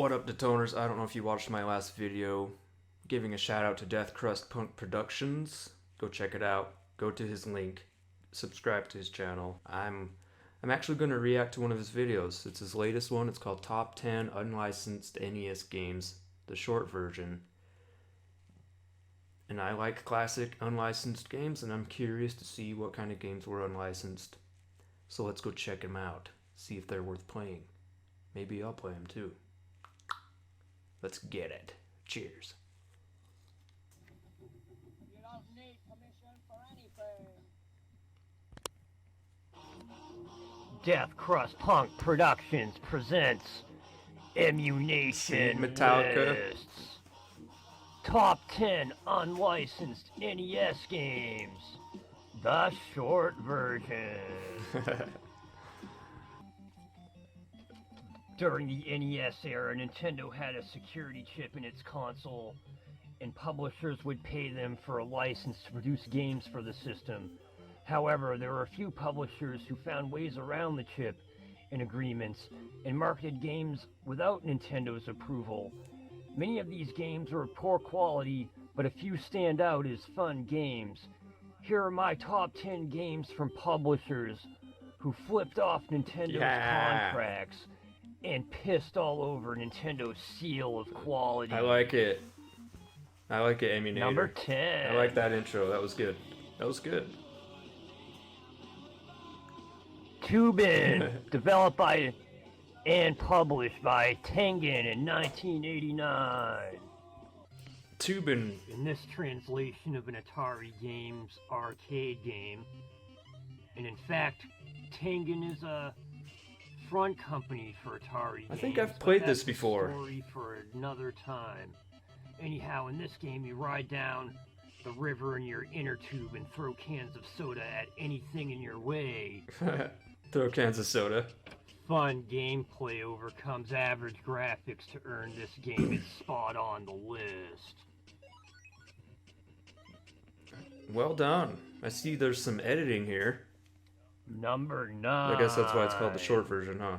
What up, Detoners? I don't know if you watched my last video giving a shout out to DeathCrustPunk Productions. Go check it out. Go to his link. Subscribe to his channel. I'm actually going to react to one of his videos. It's his latest one. It's called Top 10 Unlicensed NES Games, the short version. And I like classic unlicensed games, and I'm curious to see what kind of games were unlicensed. So let's go check them out. See if they're worth playing. Maybe I'll play them too. Let's get it. Cheers. You don't need permission for anything. DeathCrustPunk Productions presents Ammunition Metallica. Lists. Top 10 unlicensed NES games. The short version. During the NES era, Nintendo had a security chip in its console, and publishers would pay them for a license to produce games for the system. However, there were a few publishers who found ways around the chip and agreements and marketed games without Nintendo's approval. Many of these games were of poor quality, but a few stand out as fun games. Here are my top 10 games from publishers who flipped off Nintendo's contracts and pissed all over Nintendo's seal of quality. I like it. I like it, Aminator. Number 10. I like that intro. That was good. That was good. Tubin, developed by and published by Tengen in 1989. Tubin. In this translation of an Atari Games arcade game, and in fact, Tengen is a front company for Atari games. I think I've played this before. Story for another time. Anyhow, in this game, you ride down the river in your inner tube and throw cans of soda at anything in your way. Throw cans of soda. Fun gameplay overcomes average graphics to earn this game its spot on the list. Well done. I see there's some editing here. Number 9. I guess that's why it's called the short version, huh?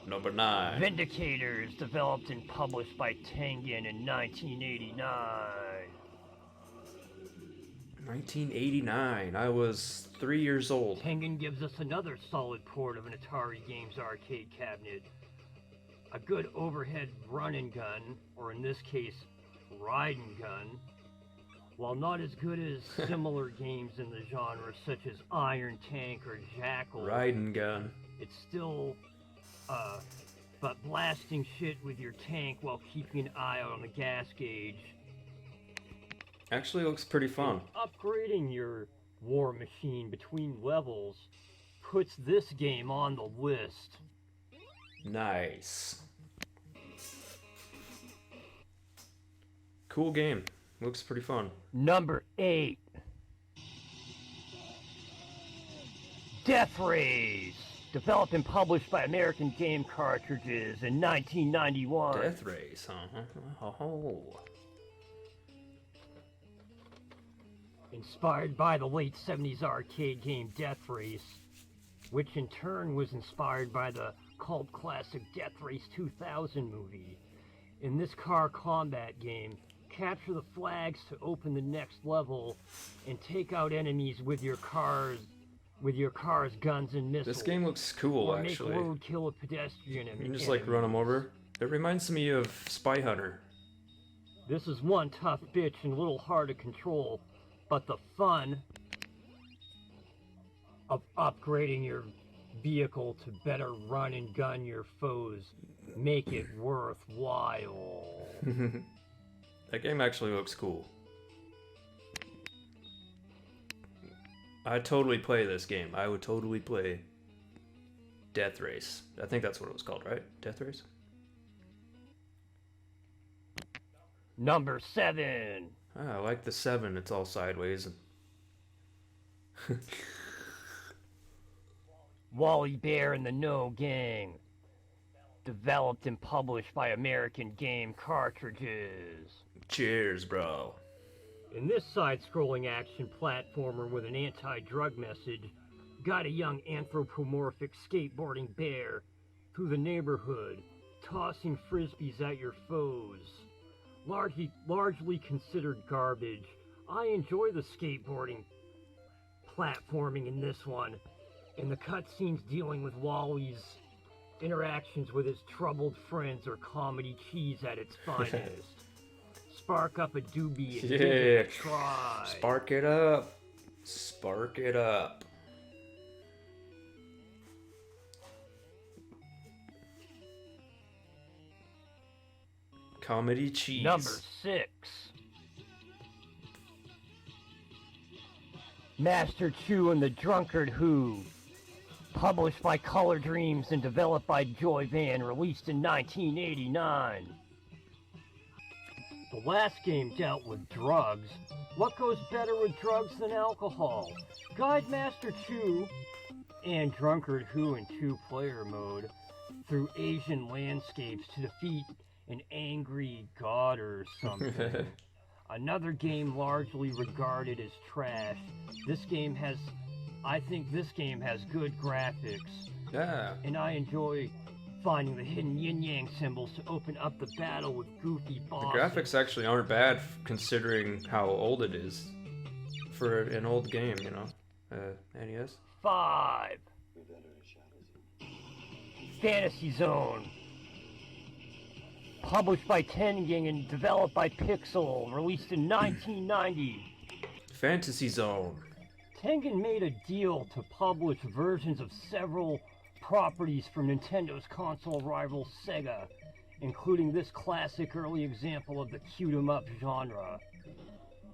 Number 9. Vindicators, developed and published by Tengen in 1989. 1989. I was 3 years old. Tengen gives us another solid port of an Atari Games arcade cabinet. A good overhead run and gun, or in this case, ride and gun. While not as good as similar games in the genre such as Iron Tank or Jackal, Riding gun. it's still, but blasting shit with your tank while keeping an eye out on the gas gauge. Actually looks pretty fun. Upgrading your war machine between levels puts this game on the list. Nice. Cool game. Looks pretty fun. Number 8. Death Race, developed and published by American Game Cartridges in 1991. Death Race, huh? Oh. Inspired by the late 70s arcade game Death Race, which in turn was inspired by the cult classic Death Race 2000 movie. In this car combat game, capture the flags to open the next level and take out enemies with your car's guns and missiles. This game looks cool, or actually. make roadkill a pedestrian. You can just like run them over. It reminds me of Spy Hunter. This is one tough bitch and a little hard to control, but the fun of upgrading your vehicle to better run and gun your foes make it worthwhile. That game actually looks cool. I'd totally play this game. I would totally play Death Race. I think that's what it was called, right? Death Race? Number 7. Ah, I like the 7. It's all sideways. Wally Bear and the No Gang, developed and published by American Game Cartridges. Cheers, bro. In this side-scrolling action platformer with an anti-drug message, guide a young anthropomorphic skateboarding bear through the neighborhood tossing frisbees at your foes. Largely considered garbage. I enjoy the skateboarding platforming in this one, and the cutscenes dealing with Wally's interactions with his troubled friends are comedy cheese at its finest. Spark up a doobie and give it a try. Spark it up. Spark it up. Comedy cheese. Number 6. Master Chu and the Drunkard Who. Published by Color Dreams and developed by Joy Van, released in 1989. The last game dealt with drugs. What goes better with drugs than alcohol? Guide Master Chu and Drunkard Who in 2-player mode through Asian landscapes to defeat an angry god or something. Another game largely regarded as trash. I think this game has good graphics. Yeah. And I enjoy finding the hidden yin-yang symbols to open up the battle with goofy bosses. The graphics actually aren't bad considering how old it is. For an old game, you know. NES. 5. Fantasy Zone. Published by Tengen and developed by Pixel, released in 1990. Fantasy Zone. Tengen made a deal to publish versions of several properties from Nintendo's console rival Sega, including this classic early example of the shoot-'em-up genre.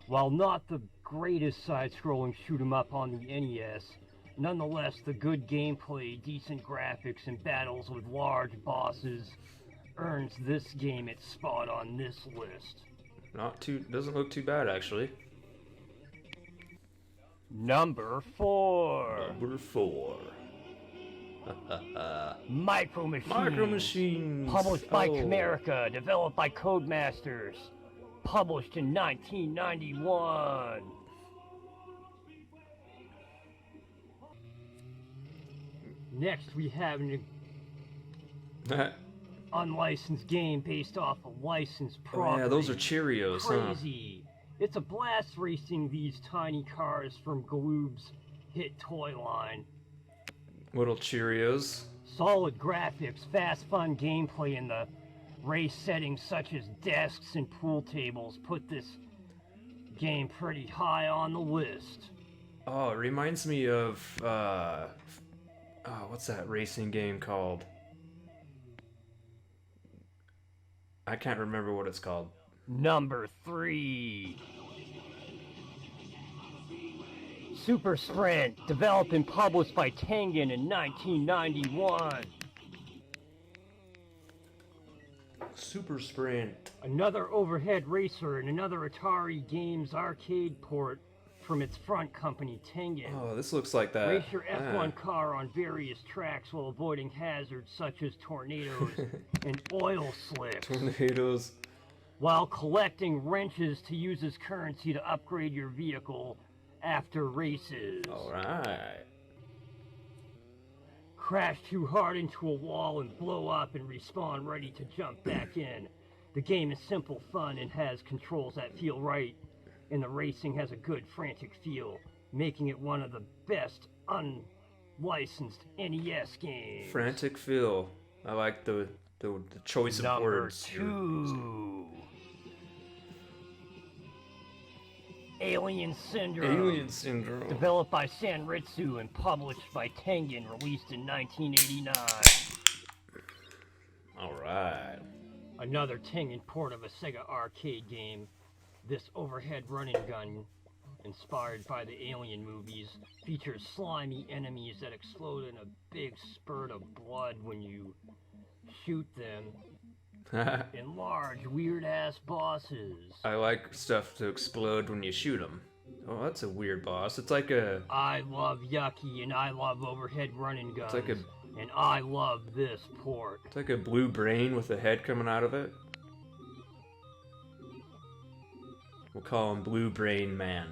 While not the greatest side-scrolling shoot-'em-up on the NES, nonetheless the good gameplay, decent graphics, and battles with large bosses earns this game its spot on this list. Doesn't look too bad actually. Number 4. Number 4. Micro Machines. Micro Machines. Published by Camerica, developed by Codemasters. Published in 1991. Next we have an unlicensed game based off a licensed property. Oh yeah, those are Cheerios, Crazy. It's a blast racing these tiny cars from Galoob's hit toy line. Little Cheerios. Solid graphics, fast fun gameplay, and the race settings such as desks and pool tables put this game pretty high on the list. Oh, it reminds me of what's that racing game called? I can't remember what it's called. Number 3. Super Sprint, developed and published by Tengen in 1991. Super Sprint. Another overhead racer and another Atari Games arcade port from its front company, Tengen. Oh, this looks like that. Race your F1 car on various tracks while avoiding hazards such as tornadoes and oil slicks. Tornadoes. While collecting wrenches to use as currency to upgrade your vehicle after races. Alright. Crash too hard into a wall and blow up and respawn ready to jump back in. The game is simple fun and has controls that feel right, and the racing has a good frantic feel, making it one of the best unlicensed NES games. Frantic feel. I like the choice of words. Number 2. Alien Syndrome. Alien Syndrome. Developed by Sanritsu and published by Tengen, released in 1989. Alright. Another Tengen port of a Sega arcade game. This overhead running gun, inspired by the Alien movies, features slimy enemies that explode in a big spurt of blood when you shoot them, and large, weird-ass bosses. I like stuff to explode when you shoot them. Oh, that's a weird boss. It's like a... I love Yucky, and I love overhead running guns. It's like and I love this port. It's like a blue brain with a head coming out of it. We'll call him Blue Brain Man.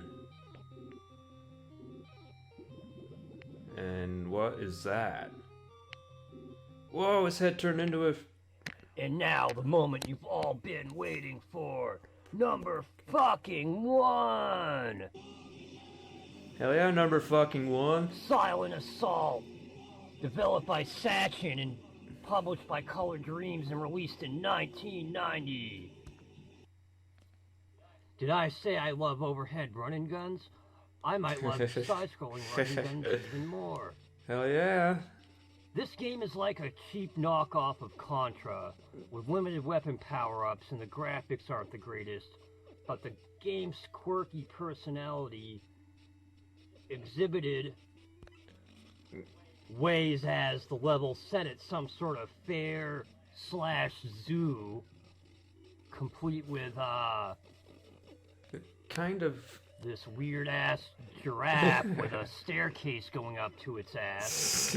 And what is that? Whoa, his head turned into a And now the moment you've all been waiting for. Number fucking 1! Hell yeah, number fucking 1. Silent Assault. Developed by Sachin and published by Color Dreams and released in 1990. Did I say I love overhead running guns? I might love side-scrolling running guns even more. Hell yeah. This game is like a cheap knockoff of Contra, with limited weapon power-ups and the graphics aren't the greatest, but the game's quirky personality exhibited ways as the level set at some sort of fair/zoo, complete with, Kind of. this weird-ass giraffe with a staircase going up to its ass.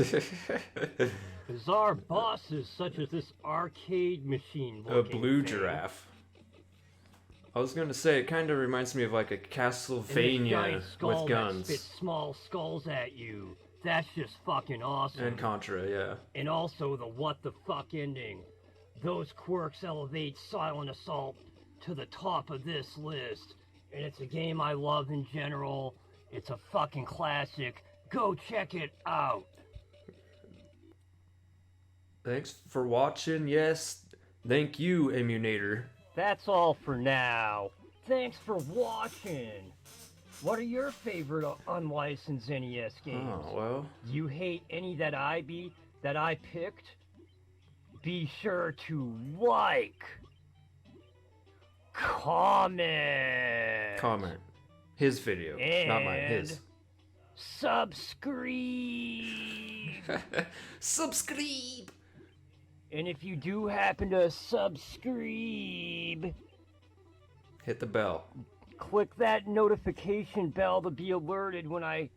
Bizarre bosses such as this arcade machine A blue giraffe. I was gonna say, it kind of reminds me of like a Castlevania with guns. Spits small skulls at you. That's just fucking awesome. And Contra, yeah. And also the what the fuck ending. Those quirks elevate Silent Assault to the top of this list. And it's a game I love in general. It's a fucking classic. Go check it out. Thanks for watching. Yes, thank you, Emunator. That's all for now. Thanks for watching. What are your favorite unlicensed NES games? Oh, well. Do you hate any that I picked? Be sure to like, comment. His video, not mine. His. Subscribe. Subscribe. And if you do happen to subscribe, hit the bell. Click that notification bell to be alerted when I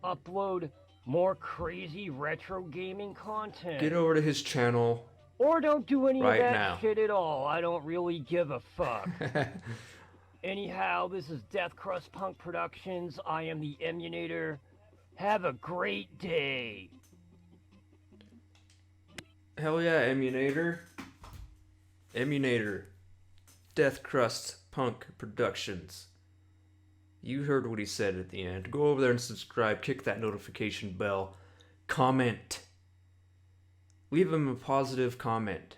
upload more crazy retro gaming content. Get over to his channel. Or don't do any right of that now. shit at all. I don't really give a fuck. Anyhow, this is DeathCrustPunk Productions. I am the Emunator. Have a great day. Hell yeah, Emunator. Emunator. DeathCrustPunk Productions. You heard what he said at the end. Go over there and subscribe. Kick that notification bell. Comment. Leave him a positive comment.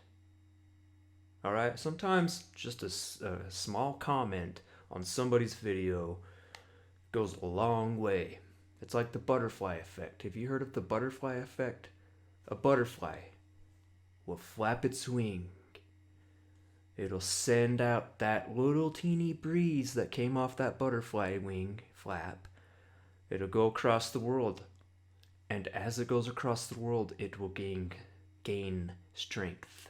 Alright? Sometimes just a small comment on somebody's video goes a long way. It's like the butterfly effect. Have you heard of the butterfly effect? A butterfly will flap its wing. It'll send out that little teeny breeze that came off that butterfly wing flap. It'll go across the world. And as it goes across the world, it will gain strength.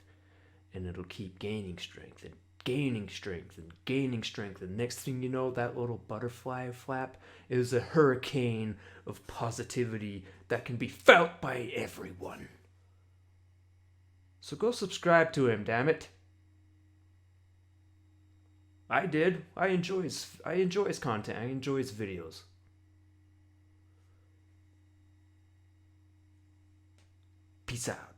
And it'll keep gaining strength and gaining strength and gaining strength. And next thing you know, that little butterfly flap is a hurricane of positivity that can be felt by everyone. So go subscribe to him, damn it. I did. I enjoy his content. I enjoy his videos. Peace out.